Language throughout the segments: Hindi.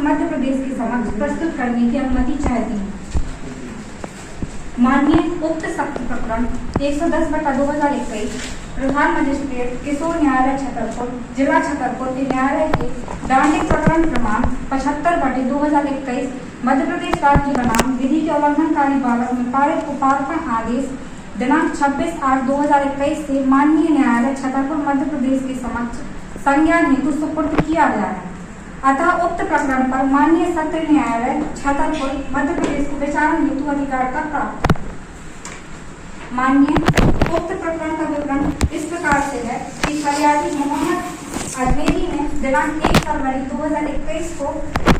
मध्य प्रदेश के समक्ष प्रस्तुत करने की अनुमति चाहती हूँ। माननीय उक्त सख्त प्रकरण 110/2021 प्रधान मजिस्ट्रेट किशोर न्यायालय छतरपुर जिला छतरपुर के न्यायालय के दंडिक प्रकरण क्रमांक 75/2021 मध्य प्रदेश राज्य बनाम विधि के उल्लंघनकारी बालक में पारित उपार्पण आदेश दिनांक 26/8/2021 से माननीय न्यायालय छतरपुर मध्य प्रदेश के समक्ष संज्ञान हेतु सुपुर्द किया गया है। अतः उक्त प्रकरण पर माननीय सत्र न्यायालय छतरपुर मध्य प्रदेश को विचारण हेतु अधिकार का प्राप्त। माननीय उक्त प्रकरण का विवरण इस प्रकार से है कि फरियादी मोहम्मद अजमेरी ने दिनांक 1 फरवरी 2021 को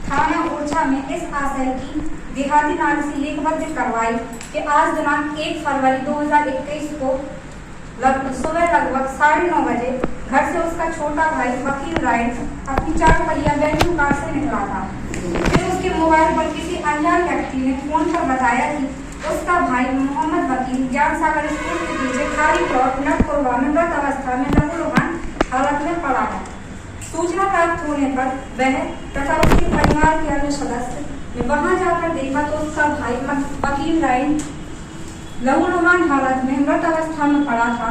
थाना ओरछा में इस आशय की देहाती नारी से लेखबद्ध करवाई कि आज दिनांक 1 फरवरी 2021 को सुबह लगभग 9:30 बजे घर से उसका छोटा भाई वकील राइट अपनी 4 पहिया वैक्यूम कार से निकला था। फिर उसके मोबाइल पर किसी अनजान व्यक्ति ने फोन पर बताया कि उसका भाई मोहम्मद वकील ज्ञान सागर स्कूल के पीछे खाली प्लॉट नटपुरवा में मृत अवस्था में लहूलुहान हालत में पड़ा है। सूचना प्राप्त होने पर वह तथा उसके परिवार के अन्य सदस्य ने वहां जाकर देखा तो उसका भाई वकील राइट लहूलुहान हालत में मृत अवस्था में पड़ा था,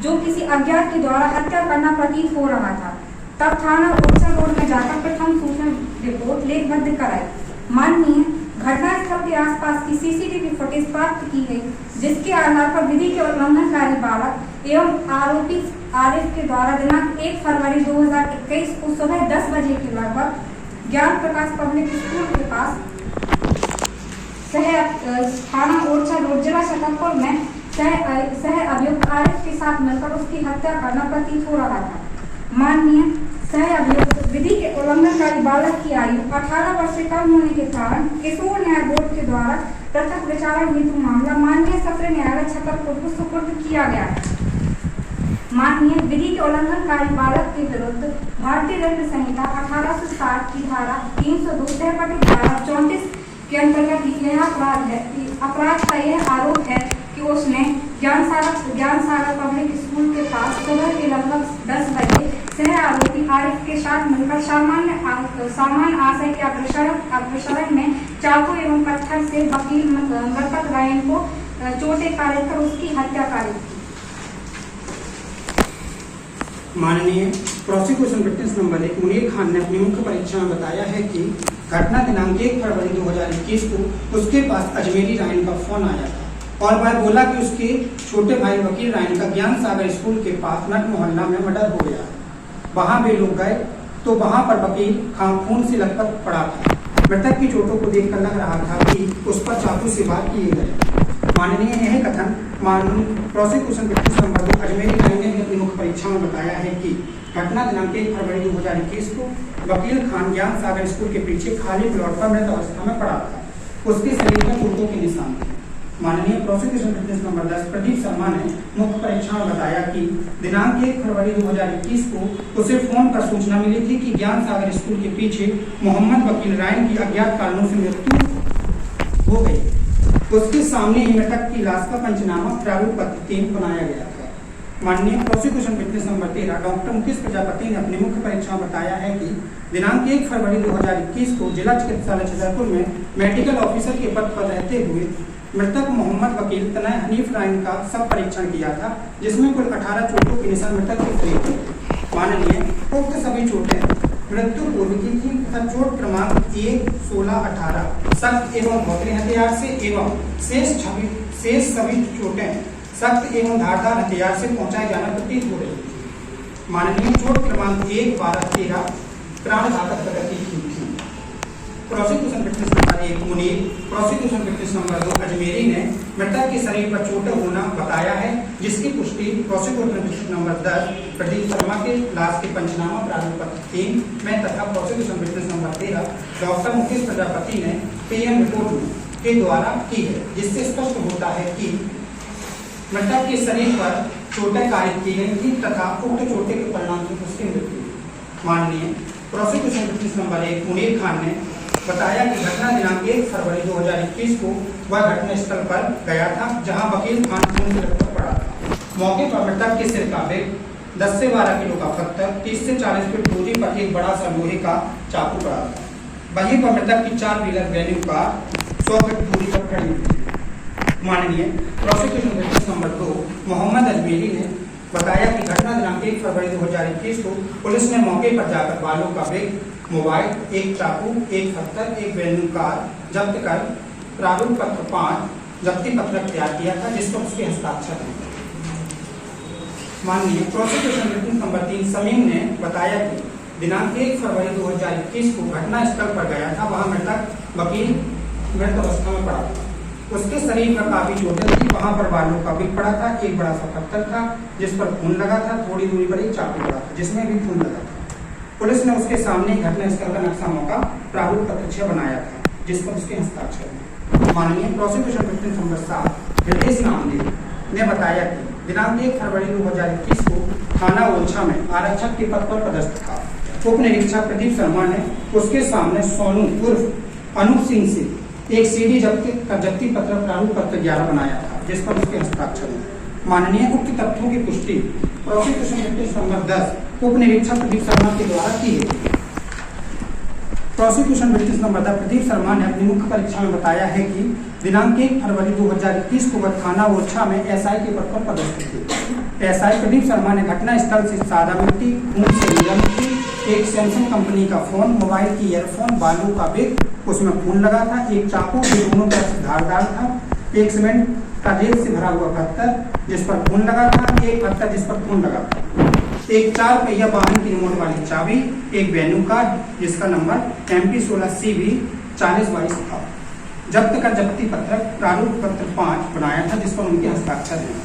जो किसी अज्ञात के द्वारा हत्या करना प्रतीत हो रहा था। तब थाना ओरछा रोड में जाकर प्रथम सूचना रिपोर्ट लेखबद्ध कराई। माननीय घटनास्थल के आसपास की सीसीटीवी फुटेज प्राप्त की गई, जिसके आधार पर विधि के उल्लंघनकारी बालक एवं आरोपी आरिफ के द्वारा दिनांक 1 फरवरी 2021 को सुबह 10 बजे के लगभग ज्ञान प्रकाश पब्लिक स्कूल के पास थाना ओरछा रोड जिला छतरपुर में सह अभियुक्त आरिफ के साथ मिलकर उसकी हत्या करना प्रतीत हो रहा था। माननीय सह अभियुक्त विधि के उल्लंघनकारी बालक की आयु 18 वर्ष से कम होने के कारण किशोर न्याय बोर्ड के द्वारा पृथक विचारण हेतु मामला माननीय सत्र न्यायालय छतरपुर को सुपुर्द किया गया है। माननीय विधि के उल्लंघनकारी बालक के विरुद्ध भारतीय दंड संहिता 1860 की धारा 302 धारा 34 के अंतर्गत यह अपराध का यह आरोप है कि उसने ज्ञान सागर पब्लिक स्कूल के पास सुबह के लगभग 10 बजे सह आरोपी आरिफ के साथ मिलकर सामान्य आशय के अपसरण में चाकू एवं पत्थर से वकील मृतक रायन को चोटें काटकर उसकी हत्या करी। माननीय prosecution witness number 1 Munir Khan ने अपनी मुख्य परीक्षा में बताया है कि घटना दिनांक 1 फरवरी 2021 को उसके पास अजमेरी रायन का फोन आया था और वह बोला कि उसके छोटे भाई वकील रायन का ज्ञान सागर स्कूल के पास नट मोहल्ला में मर्डर हो गया। वहां वे लोग गए तो वहां पर वकील खान खून से लथपथ पड़ा था। मृतक की चोटों को देखकर लग रहा था कि उस पर चाकू से वार किए गए। माननीय यह कथन prosecution witness number 2 Ajmeri Ryan ने अपनी मुख्य परीक्षा में बताया है कि घटना दिनांक 1 फरवरी 2021 को वकील खान ज्ञान सागर स्कूल के पीछे खाली प्लॉट पर मृत अवस्था में पड़ा था। उसके शरीर में चोटों के निशान थे। माननीय prosecution witness number 10 Pradeep Sharma ने मुख्य परीक्षा में बताया कि दिनांक 1 फरवरी 2021 को उसे फोन पर सूचना मिली थी कि ज्ञान सागर स्कूल के पीछे मोहम्मद वकील रायन की अज्ञात कारणों से मृत्यु हो गई। उसके सामने ही मृतक की लाश का पंचनामा प्रारूप पत्र 3 बनाया गया था। माननीय prosecution witness number 13 doctor Mukesh Prajapati ने अपनी मुख्य परीक्षा में बताया है कि दिनांक 1 फरवरी 2021 को जिला चिकित्सालय छतरपुर में मेडिकल ऑफिसर के पद पर रहते हुए मृतक मोहम्मद वकील तनय हनीफ रायन का सब परीक्षण किया था, जिसमें कुल 18 चोटों के निशान मृतक के शरीर थे। माननीय उक्त सभी चोटें मृत्यु पूर्व की थी तथा चोट क्रमांक 1, 16, 18 सख्त एवं भौतिक हथियार से एवं शेष सभी चोटें सख्त एवं धारदार हथियार से पहुंचाए जाना प्रतीत हो रही थी। माननीय चोट क्रमांक 1, 12, 13 प्राणघातक प्रकृति की थी। Prosecution witness number 1 Munir, prosecution witness number 2 Ajmeri ने मृतक के शरीर पर चोटें होना बताया है, जिसकी पुष्टि prosecution witness number 10 Pradeep Sharma के लाश के पंचनामा प्रारूप पत्र 3 में तथा prosecution witness number 13 doctor Mukesh Prajapati ने पीएम रिपोर्ट के द्वारा की है, जिससे स्पष्ट होता है कि मृतक के शरीर पर चोटें कारित की गई थी तथा उक्त चोटें के परिणामस्वरूप उसकी मृत्यु हुई। माननीय prosecution witness number 1 Munir Khan ने बताया कि घटना दिनांक 1 फरवरी 2021 को वह घटनास्थल पर गया था, जहां वकील खान खून से लथपथ पड़ा था। मौके पर मृतक के सिर का वेग 10 से 12 किलो का पत्थर, 30 से 40 फीट दूरी पर एक बड़ा सा लोहे का चाकू पड़ा था। वहीं पर मृतक की 4 व्हीलर वेन्यू कार 100 फीट दूरी पर खड़ी हुई। माननीय prosecution witness number 2 Mohammad Ajmeri ने बताया कि घटना दिनांक 1 फरवरी 2021 को पुलिस ने मौके पर जाकर बालों का बैग, मोबाइल, एक चाकू, एक पत्थर, एक वेन्यू कार जब्त कर प्रारूप पत्र 5 जब्ती पत्रक तैयार किया था, जिस पर उसके हस्ताक्षर हैं। माननीय प्रोसिक्यूशन विटनेस नंबर 3 समीम ने बताया कि दिनांक 1 फरवरी 2021 को घटना स्थल पर गया था। वहां मृतक वकील मृत अवस्था में पड़ा था। उसके शरीर पर काफी चोटें थी। वहां पर बालों का बैग पड़ा था, एक बड़ा सा पत्थर था जिस पर खून लगा था, थोड़ी दूरी पर एक चाकू पड़ा था जिसमें भी खून लगा था। पुलिस ने उसके सामने घटना स्थल का नक्शा मौका प्रारूप पत्र 6 बनाया था, जिस पर उसके हस्ताक्षर हैं। माननीय prosecution witness number 7 Ritesh Namdev ने बताया कि दिनांक 1 फरवरी 2021 को थाना ओरछा में आरक्षक के पद पर पदस्थ था। उप निरीक्षक प्रदीप शर्मा ने उसके सामने सोनू उर्फ अनूप सिंह से एक सीडी जब्ती पत्र प्रारूप पत्र 11 बनाया था, जिस पर उसके हस्ताक्षर हैं। माननीय उक्त तथ्यों की पुष्टि प्रोसिक्यूशन विटनेस नंबर 10 उप निरीक्षक प्रदीप शर्मा के द्वारा की गई। Prosecution witness number 10 Pradeep Sharma ने अपनी मुख्य परीक्षा में बताया है कि दिनांक 1 फरवरी 2021 को वह थाना ओरछा में एसआई के पद पर पदस्थ थे। एसआई प्रदीप शर्मा ने घटना स्थल से सादा मिट्टी, खून से नीला मिट्टी, एक सैमसंग कंपनी का फोन, मोबाइल की ईयरफोन, बालू का बैग, उसमें खून लगा था, एक चाकू जो दोनों तरफ से धारदार था, एक सीमेंट का जेल से भरा हुआ पत्थर जिस पर खून लगा था, एक पत्थर जिस पर खून लगा था, एक 4 पहिया वाहन की रिमोट वाली चाबी, एक वेन्यू कार जिसका नंबर MP16CV 4022 था। जब्त कर जब्ती पत्र प्रारूप पत्र 5 बनाया था, जिस पर उनके हस्ताक्षर हैं।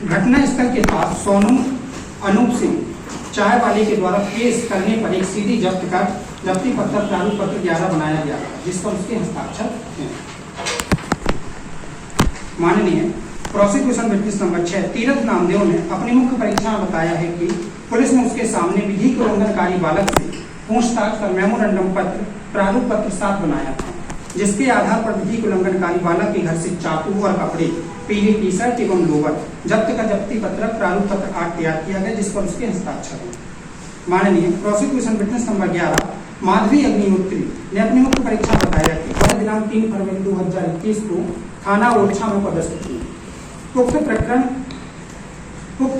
घटना स्थल के पास सोनू अनूप सिंह चाय वाले के द्वारा पेश करने पर एक सीडी जब्त कर जब्ती पत्र प्रारूप पत्र 11 बनाया गया, जिस पर उसके हस्ताक्षर हैं। माननीय prosecution witness number 6 Tirath Namdev ने अपनी मुख्य परीक्षा में बताया है कि पुलिस ने उसके सामने विधि के उल्लंघनकारी बालक से पूछताछ कर मेमोरेंडम पत्र प्रारूप पत्र 7 बनाया था, जिसके आधार पर विधि के उल्लंघनकारी बालक के घर से चाकू और कपड़े, पीली टी शर्ट एवं लोवर जब्त का जब्ती पत्र प्रारूप पत्र 8 तैयार किया गया, जिस पर उसके हस्ताक्षर हैं। माननीय prosecution witness number 11 Madhavi Agnihotri ने अपनी मुख्य परीक्षा में बताया कि वह दिनांक 3 फरवरी 2021 को थाना ओरछा में पदस्थ थी। उक्त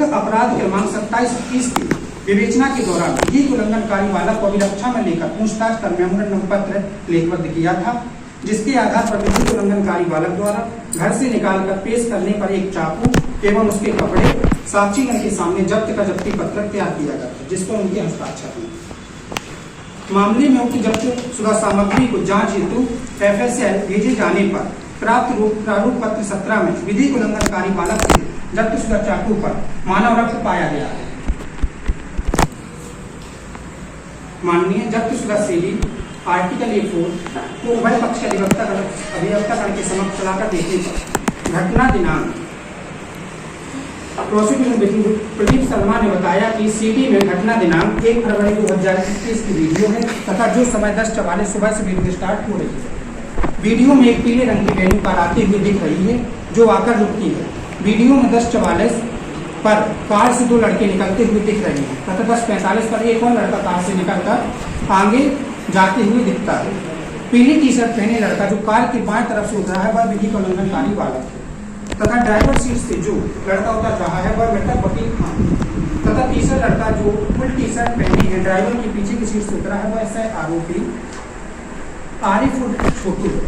अपराध क्रमांक 27-21 की विवेचना के दौरान विधि के उल्लंघनकारी बालक को अभिरक्षा में लेकर पूछताछ कर मेमोरेंडम पत्र लिखबद्ध किया था, जिसके आधार पर विधि के उल्लंघनकारी बालक द्वारा घर से निकालकर पेश करने पर एक चाकू एवं उसके कपड़े साक्षीगण के सामने जब्त का जब्ती पत्र तैयार किया गया था, जिस पर उनके हस्ताक्षर हैं। मामले में उक्त जब्त शुदा सामग्री को जांच हेतु FSL भेजे जाने पर प्राप्त प्रारूप पत्र 17 में विधि के उल्लंघनकारी बालक से जब्त शुदा चाकू पर मानव रक्त पाया गया है। माननीय जब्त शुदा सीडी आर्टिकल A4 को उभय पक्ष के अभिवक्तागण के समक्ष लाकर देखने पर घटना दिनांक प्रोसिक्यूशन प्रदीप शर्मा ने बताया कि सीडी में घटना दिनांक 1 फरवरी 2021 की वीडियो है तथा जो समय 10:44 सुबह से वीडियो स्टार्ट हो रही है। वीडियो में एक पीले रंग की वेन्यू कार आती हुई दिख रही है जो आकर रुकती है। वीडियो में 10:44 पर कार से 2 लड़के निकलते हुए दिख रहे हैं तथा 10:45 पर एक और लड़का कार से निकलकर आगे जाते हुए दिखता है। पीली टी शर्ट पहने लड़का जो कार की बाएं तरफ से उतरा है वह विधि का उल्लंघनकारी बालक है तथा ड्राइवर सीट से जो लड़का उतर रहा है वह मृतक वकील खान तथा तीसरा लड़का जो फुल टी शर्ट पहनी है ड्राइवर के पीछे की सीट से उतरा है वह ऐसा आरोपी आरिफ छोटू है।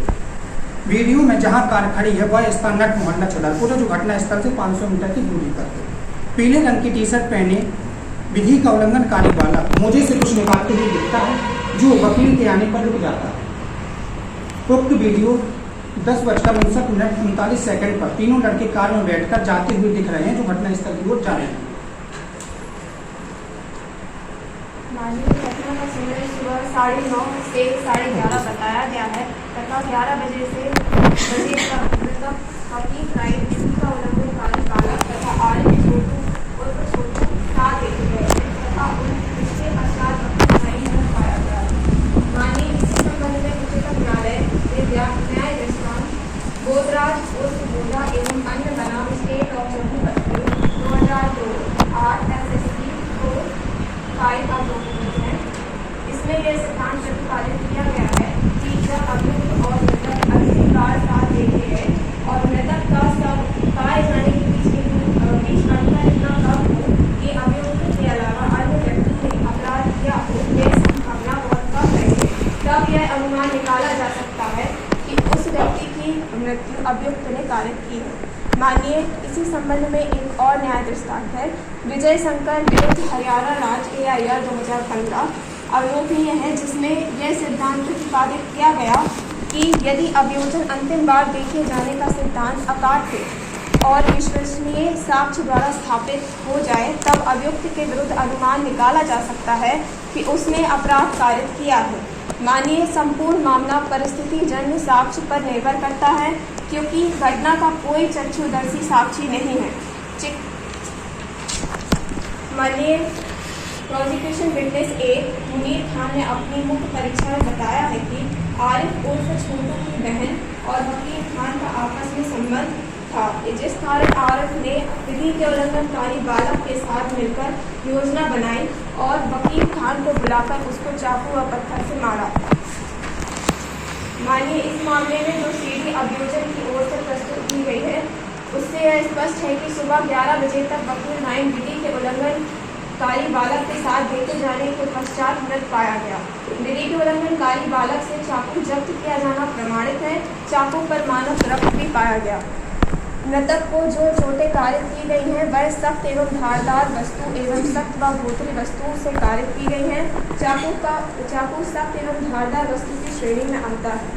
वीडियो में जहां कार खड़ी है वह स्थान नट मोहल्ला छतरपुर है, जो घटना स्थल से 500 मीटर की दूरी पर है। पीले रंग की टी शर्ट पहने विधि का उल्लंघनकारी बालक मोजे से कुछ निकालते हुए दिखता है, जो वकील के आने पर रुक जाता है। उक्त वीडियो 10:59 पर तीनों लड़के कार में बैठकर जाते हुए दिख रहे हैं, जो घटना स्थल की ओर जा रहे हैं। घटना का समय सुबह 9:30 से 11:30 बताया गया है तथा 11 बजे का मृतक हकीम राइट विधि का उल्लंघनकारी बालक तथा आरिफ छोटू और छोटू साथ देखे गए तथा उसके पश्चात नहीं पाया गया। माननीय इसी संबंध में उच्चतम न्यायालय न्याय दृष्टांत गोदराज उर्फ गोदा एवं अन्य बनाम state of Jammu Kashmir 2002 8 SSP को 5 है। इसमें यह दौरान प्रतिपादित किया गया है कि जब अभियुक्त और मृतक अंतिम बार साथ देते हैं और मृतक का सब पाए जाने के बीच अंतर इतना कम हो कि अभियुक्त के अलावा अन्य व्यक्ति ने अपराध किया हो, यह संभावना बहुत कम रहे, तब यह अनुमान निकाला जा सकता है कि उस व्यक्ति की मृत्यु अभियुक्त ने कारित की है। मानिए इसी संबंध में एक और न्याय दृष्टांत है, विजय शंकर विरुद्ध हरियाणा राज्य AIR 2015। अवलोकनीय है, जिसमें यह सिद्धांत प्रतिपादित किया गया कि यदि अभियोजन अंतिम बार देखे जाने का सिद्धांत अकाट्य और विश्वसनीय साक्ष्य द्वारा स्थापित हो जाए, तब अभियुक्त के विरुद्ध अनुमान निकाला जा सकता है कि उसने अपराध कारित किया है। मानिए संपूर्ण मामला परिस्थिति जन्य साक्ष्य पर निर्भर करता है, क्योंकि घटना का कोई चक्षुदर्शी साक्षी नहीं है। मानिए प्रोसिक्यूशन विटनेस ए मुनीर खान ने अपनी मुख्य परीक्षा में बताया है कि आरिफ उर्फ छोटू की बहन और वकील खान का आपस में संबंध था, जिस कारण आरिफ ने विधि के उल्लंघनकारी बालक के साथ मिलकर योजना बनाई और वकील खान को बुलाकर उसको चाकू व पत्थर से मारा। मानिए इस मामले में जो सीडी अभियोजन की ओर से प्रस्तुत की गई है, उससे यह स्पष्ट है कि सुबह 11 बजे तक वकील नाइन विधि के उल्लंघनकारी बालक के साथ देखे जाने के पश्चात मृत पाया गया। विधि के उल्लंघनकारी बालक से चाकू जब्त किया जाना प्रमाणित है। चाकू पर मानव रक्त भी पाया गया। मृतक को जो चोटें कारित की गई हैं, वह सख्त एवं धारदार वस्तु एवं सख्त व भोतरी वस्तुओं से कारित की गई हैं। चाकू सख्त एवं धारदार वस्तु की श्रेणी में आता है,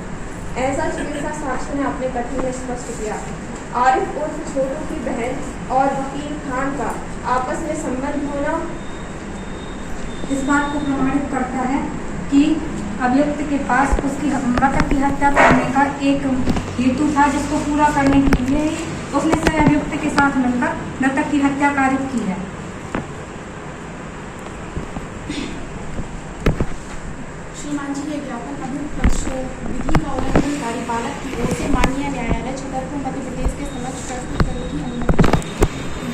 ऐसा चिकित्सा साक्ष्य ने अपने कथन में स्पष्ट किया। आरिफ उर्फ छोटू की बहन और वकील खान का आपस में संबंध होना इस बात को प्रमाणित करता है कि अभियुक्त के पास उसकी मृतक की हत्या करने का एक हेतु था, जिसको पूरा करने के लिए ही उसने स्वयं अभियुक्त के साथ मिलकर मृतक की हत्या कारित की है। श्रीमान जी, ये ज्ञापन अभियुक्त पक्ष विधि का उल्लंघनकारी बालक की ओर से माननीय न्यायालय छतरपुर मध्य प्रदेश के समक्ष प्रस्तुत करने की अनुमति चाहती हूँ।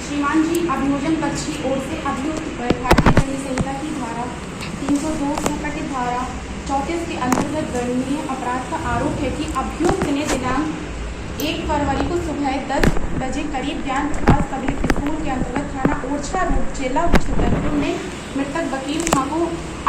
श्रीमान जी, अभियोजन पक्ष की ओर से अभियुक्त पर भारतीय दंड संहिता की धारा 302 संकटित धारा 34 के अंतर्गत गणनीय अपराध का आरोप है कि अभियुक्त ने दिनांक 1 फरवरी को सुबह 10 बजे करीब ज्ञान प्रकाश पब्लिक स्कूल के अंतर्गत थाना ओरछा रोड जिला छतरपुर में मृतक वकील खां को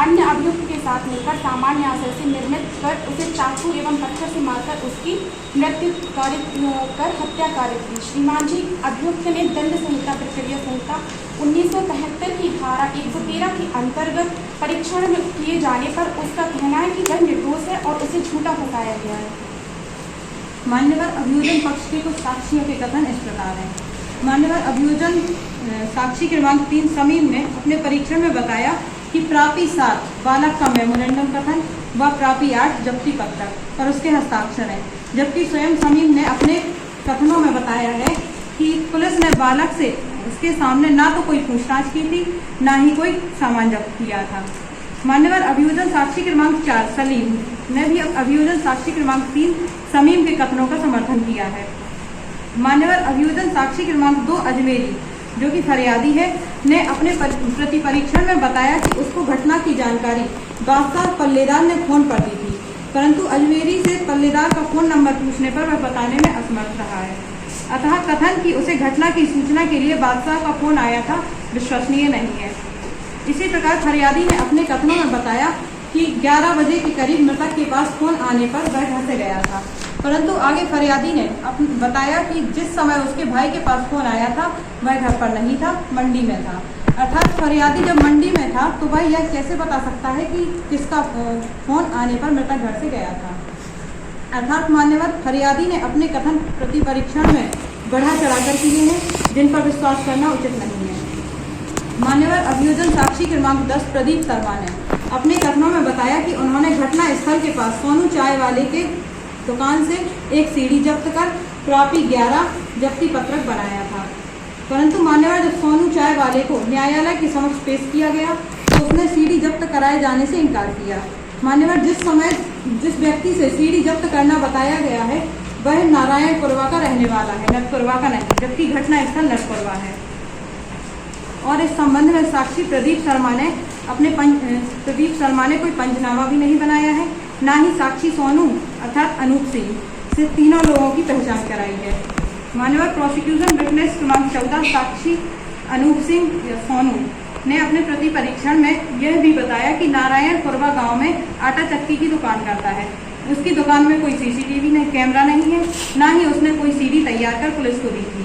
अन्य अभियुक्त के साथ मिलकर सामान्य आशय से निर्मित कर उसे चाकू एवं पत्थर से मारकर उसकी मृत्यु कर हत्या कारित की। श्रीमान जी, अभियुक्त ने दंड संहिता प्रक्रिया संहिता 1973 की धारा 113 के अंतर्गत परीक्षण में किए जाने पर उसका कहना है कि वह निर्दोष है और उसे झूठा फंसाया गया है। मान्यवर अभियोजन पक्ष के कुछ साक्षियों के कथन इस प्रकार हैं। मान्यवर अभियोजन साक्षी क्रमांक 3 समीम ने अपने परीक्षण में बताया कि प्रापी 7 बालक का मेमोरेंडम कथन व प्रापी 8 जब्ती पत्रक पर उसके हस्ताक्षर हैं, जबकि स्वयं समीम ने अपने कथनों में बताया है कि पुलिस ने बालक से उसके सामने ना तो कोई पूछताछ की थी, ना ही कोई सामान जब्त किया था। मान्यवर अभियोजन साक्षी क्रमांक 4 सलीम ने भी अभियोजन साक्षी क्रमांक 3 समीम के कथनों का समर्थन किया है। मान्यवर अभियोजन साक्षी क्रमांक 2 अजमेरी, जो कि फरियादी है, ने अपने प्रति परीक्षण में बताया कि उसको घटना की जानकारी बादशाह पल्लेदार ने फोन पर दी थी, परंतु अजमेरी से पल्लेदार का फोन नंबर पूछने पर वह बताने में असमर्थ रहा है। अतः कथन कि उसे घटना की सूचना के लिए बादशाह का फोन आया था विश्वसनीय नहीं है। इसी प्रकार फरियादी ने अपने कथनों में बताया कि 11 बजे के करीब मृतक के पास फोन आने पर वह घर से गया था, परंतु आगे फरियादी ने बताया कि जिस समय उसके भाई के पास फोन आया था वह घर पर नहीं था, मंडी में था। अर्थात फरियादी जब मंडी में था तो वह यह कैसे बता सकता है कि किसका फोन आने पर मृतक घर से गया था। अर्थात मान्यवर फरियादी ने अपने कथन प्रति परीक्षण में बढ़ा चढ़ाकर किए हैं, जिन पर विश्वास करना उचित नहीं है। मान्यवर अभियोजन साक्षी क्रमांक 10 प्रदीप शर्मा ने अपने कथनों में बताया कि उन्होंने घटना स्थल के पास सोनू चाय वाले के दुकान से एक सीडी जब्त कर प्रापी 11 जब्ती पत्रक बनाया था, परंतु मान्यवर जब सोनू चाय वाले को न्यायालय के समक्ष पेश किया गया तो उसने सीडी जब्त कराए जाने से इनकार किया। मान्यवर जिस व्यक्ति से सीडी जब्त करना बताया गया है वह नारायणपुरवा का रहने वाला है, नटपुरवा का नहीं, जबकि घटना स्थल नटपुरवा है। और इस संबंध में साक्षी प्रदीप शर्मा ने कोई पंचनामा भी नहीं बनाया है, ना ही साक्षी सोनू अर्थात अनूप सिंह से तीनों लोगों की पहचान कराई है। मान्यवर प्रोसिक्यूशन विटनेस क्रमांक 14 साक्षी अनूप सिंह सोनू ने अपने प्रति परीक्षण में यह भी बताया कि नारायणपुरवा गांव में आटा चक्की की दुकान करता है। उसकी दुकान में कोई सीसीटीवी कैमरा नहीं है, ना ही उसने कोई सीडी तैयार कर पुलिस को दी थी।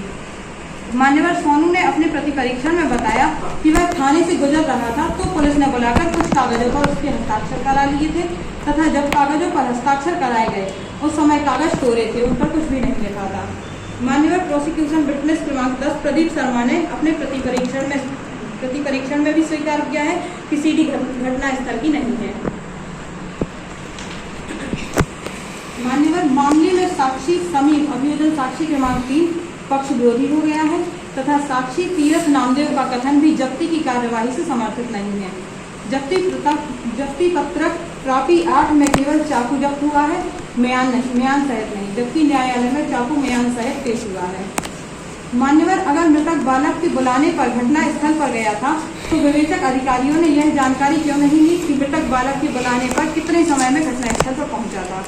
मान्यवर सोनू ने अपने प्रति परीक्षण में बताया कि वह थाने से गुजर रहा था तो पुलिस ने बुलाकर कुछ कागजों पर उसके हस्ताक्षर करा लिए थे तथा जब कागजों पर हस्ताक्षर कराए गए उस समय कागज तोड़े थे, उन पर कुछ भी नहीं लिखा था। मान्यवर प्रोसिक्यूशन विटनेस क्रमांक 10 प्रदीप शर्मा ने अपने प्रति परीक्षण में भी स्वीकार किया है कि सीडी घटना स्थल की नहीं है। मान्यवर मामले में साक्षी समीप अभियोजन साक्षी क्रमांक 3 पक्ष विरोधी हो गया है तथा साक्षी तीरथ नामदेव का कथन भी जब्ती की कार्यवाही से समर्थित नहीं है। जब्ती पत्रक प्रापी 8 में केवल चाकू जब्त हुआ है, म्यान सहित नहीं, जबकि न्यायालय में चाकू म्यान सहित पेश हुआ है। मान्यवर अगर मृतक बालक के बुलाने पर घटना स्थल पर गया था तो विवेचक अधिकारियों ने यह जानकारी क्यों नहीं ली कि मृतक बालक के बुलाने पर कितने समय में घटना स्थल पर पहुंचा था।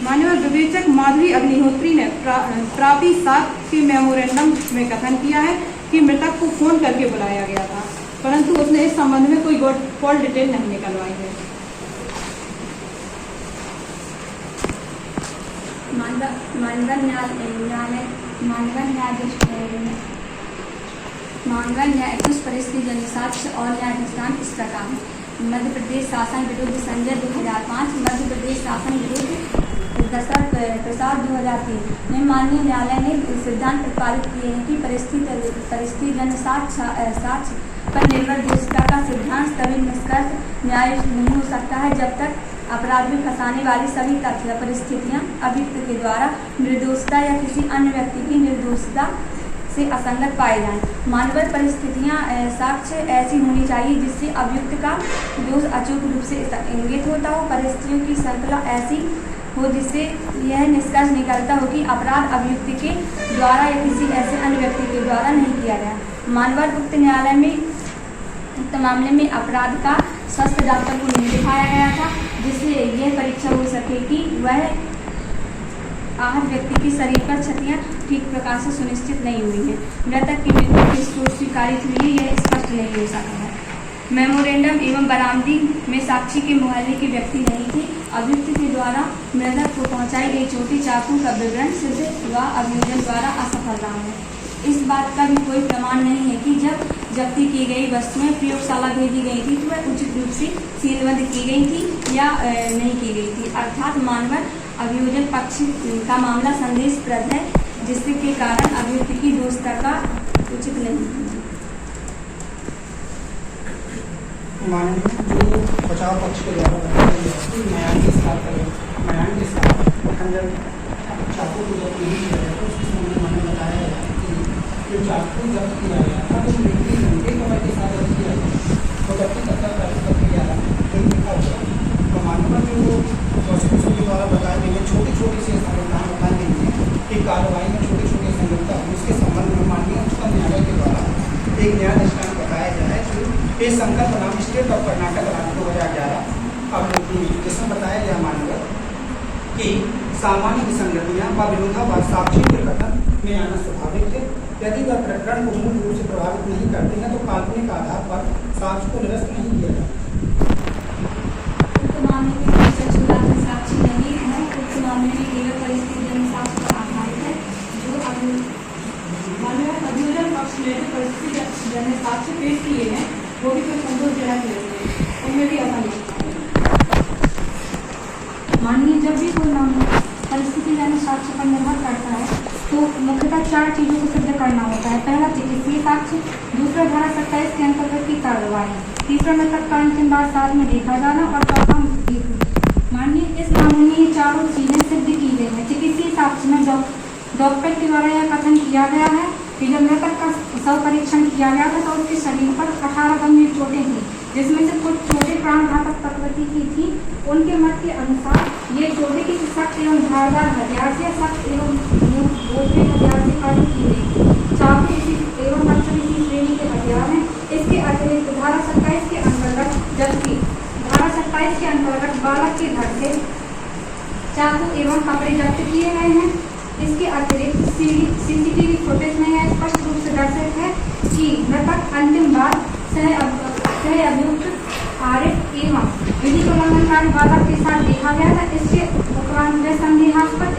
मान्यवर विवेचक माधवी अग्निहोत्री ने प्रापी 7 के मेमोरेंडम में कथन किया है कि मृतक को फोन करके बुलाया गया था, परंतु उसने इस संबंध में कोई कॉल डिटेल नहीं निकलवाई है। मानव न्यायाधीश परिस्थिति जनिसाक्ष्य और न्यायाधिष्ठान इस प्रकार है। मध्य प्रदेश शासन विरुद्ध संजय 2005, मध्य प्रदेश शासन विरुद्ध दशरथ प्रसाद 2003 में माननीय न्यायालय ने सिद्धांत प्रतिपादित किए हैं कि परिस्थिति जन साक्ष्य पर निर्भर दोषिता का सिद्धांत तभी निष्कर्ष न्याय नहीं हो सकता है जब तक अपराध में फंसाने वाली सभी तथ्य परिस्थितियां अभियुक्त के द्वारा निर्दोषता या किसी अन्य व्यक्ति की निर्दोषता से असंगत पाए जाएं। मानवर परिस्थितियां साक्ष्य ऐसी होनी चाहिए जिससे अभियुक्त का दोष अचूक रूप से इंगित होता हो, परिस्थितियों की श्रृंखला ऐसी हो जिससे यह निष्कर्ष निकलता हो कि अपराध अभियुक्त के द्वारा या किसी ऐसे अन्य व्यक्ति के द्वारा नहीं किया गया। मानवर उक्त न्यायालय में उक्त मामले में अपराध का स्वस्थ डॉक्टर को नहीं दिखाया गया था, जिससे यह परीक्षा हो सके कि वह आहत व्यक्ति के शरीर पर क्षतियाँ ठीक प्रकार से सुनिश्चित नहीं हुई हैं। मृतक की मृत्यु किस दोष से कारित हुई है यह स्पष्ट नहीं हो सका है। मेमोरेंडम एवं बरामदी में साक्षी के मोहल्ले के व्यक्ति नहीं थे। अभियुक्त के द्वारा मृतक को पहुंचाई गई चोटी चाकू का विवरण सिद्ध हुआ अभियोजन द्वारा असफल रहा है। इस बात का भी कोई प्रमाण नहीं है कि जब जब्ती की गई वस्तुएं प्रयोगशाला भेजी गई थी तो वह उचित रूप से सीलबंद की गई थी या नहीं की गई थी, अर्थात मानवर अभियोजन पक्ष का मामला संदेशप्रद है, जिसके कारण अभियुक्त की दोषता का उचित नहीं है। माननीय जो बचाव पक्ष के द्वारा बताया गया कि न्यायाधीश के साथ खंजर चाकू को जब्त नहीं किया गया, तो उसके संबंध में मैंने बताया गया कि जो चाकू जब्त किया गया था वो मृत्यु लंबे समय के साथ जब्त किया गया, तो जबकि तब तक प्रस्तुत किया नहीं लिखा हुआ। तो मानव जो प्रोसिक्यूशन के द्वारा बताए गए छोटी छोटी सी संगठनाएं बताई गई हैं कि कार्रवाई में छोटी छोटी संगठता है, उसके संबंध में माननीय उच्चतम न्यायालय के द्वारा एक न्यायाधिष्ठान बताया गया है कि इस संकल्प नाम स्टेट ऑफ कर्नाटक राज्य 2011 अब जिसमें बताया गया मानव कि सामान्य विसंगतियां व विरोधाभास साक्षी के कथन में आना स्वाभाविक है। यदि वह प्रकरण को मूल रूप से प्रभावित नहीं करते हैं तो काल्पनिक आधार पर साक्ष्य को निरस्त नहीं किया जाता। उक्त मामले में कोई सचमुच साक्षी नहीं है। उक्त मामले में केवल परिस्थिति जन साक्ष्य पर आधारित है जो अभियोजन पक्ष ने जो परिस्थिति जन साक्ष्य पेश किए हैं वो भी कोई संतोषजनक नहीं है, उनमें भी ऐसा नहीं। माननीय जब भी कोई मामला परिस्थिति जन साक्ष्य पर निर्भर करता है तो मुख्यतः 4 चीजों को सिद्ध करना होता है। पहला चिकित्सीय साक्ष्य, दूसरा धारा 27 के अंतर्गत की कार्रवाई, तीसरा मृतक का अंतिम बार साथ में देखा जाना और चौथा मृत्यु। माननीय इस मामले में ये चारों चीजें सिद्ध की गई है। चिकित्सीय साक्ष्य में डॉक्टर के द्वारा यह कथन किया गया है कि जब मृतक का शव परीक्षण किया गया था तो उसके शरीर पर 18 गंभीर चोटें थी, जिसमें से कुछ चोटें प्राणघातक प्रकृति की थी। उनके मत के अनुसार ये चोटें किसी सख्त एवं धारदार हथियार से सख्त एवं बोझिल हथियार से काटी की गई। चाकू इसी एवं मच्छर इसी श्रेणी के हथियार हैं। 27 के अंतर्गत, जबकि धारा 27 के अंतर्गत बालक के घर से चाकू एवं कपड़े जब्त किए गए हैं। इसके अतिरिक्त सीसीटीवी फुटेज में यह स्पष्ट रूप से दर्शित है कि मृतक अंतिम बार सह अभियुक्त आरिफ एवं विधि उल्लंघनकारी बालक के साथ देखा गया था। इसके उपरांत वे संदेहास्पद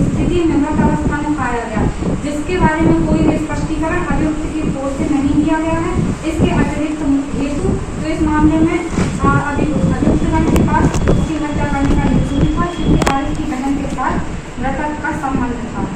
स्थिति में मृत अवस्था में पाया गया, जिसके बारे में कोई भी स्पष्टीकरण अभियुक्त की ओर से नहीं दिया गया है। इसके अतिरिक्त हेतु तो इस मामले में अभियुक्तगण के पास उसकी हत्या करने का हेतु नहीं था, क्योंकि आरिफ की बहन के साथ मृतक का संबंध था।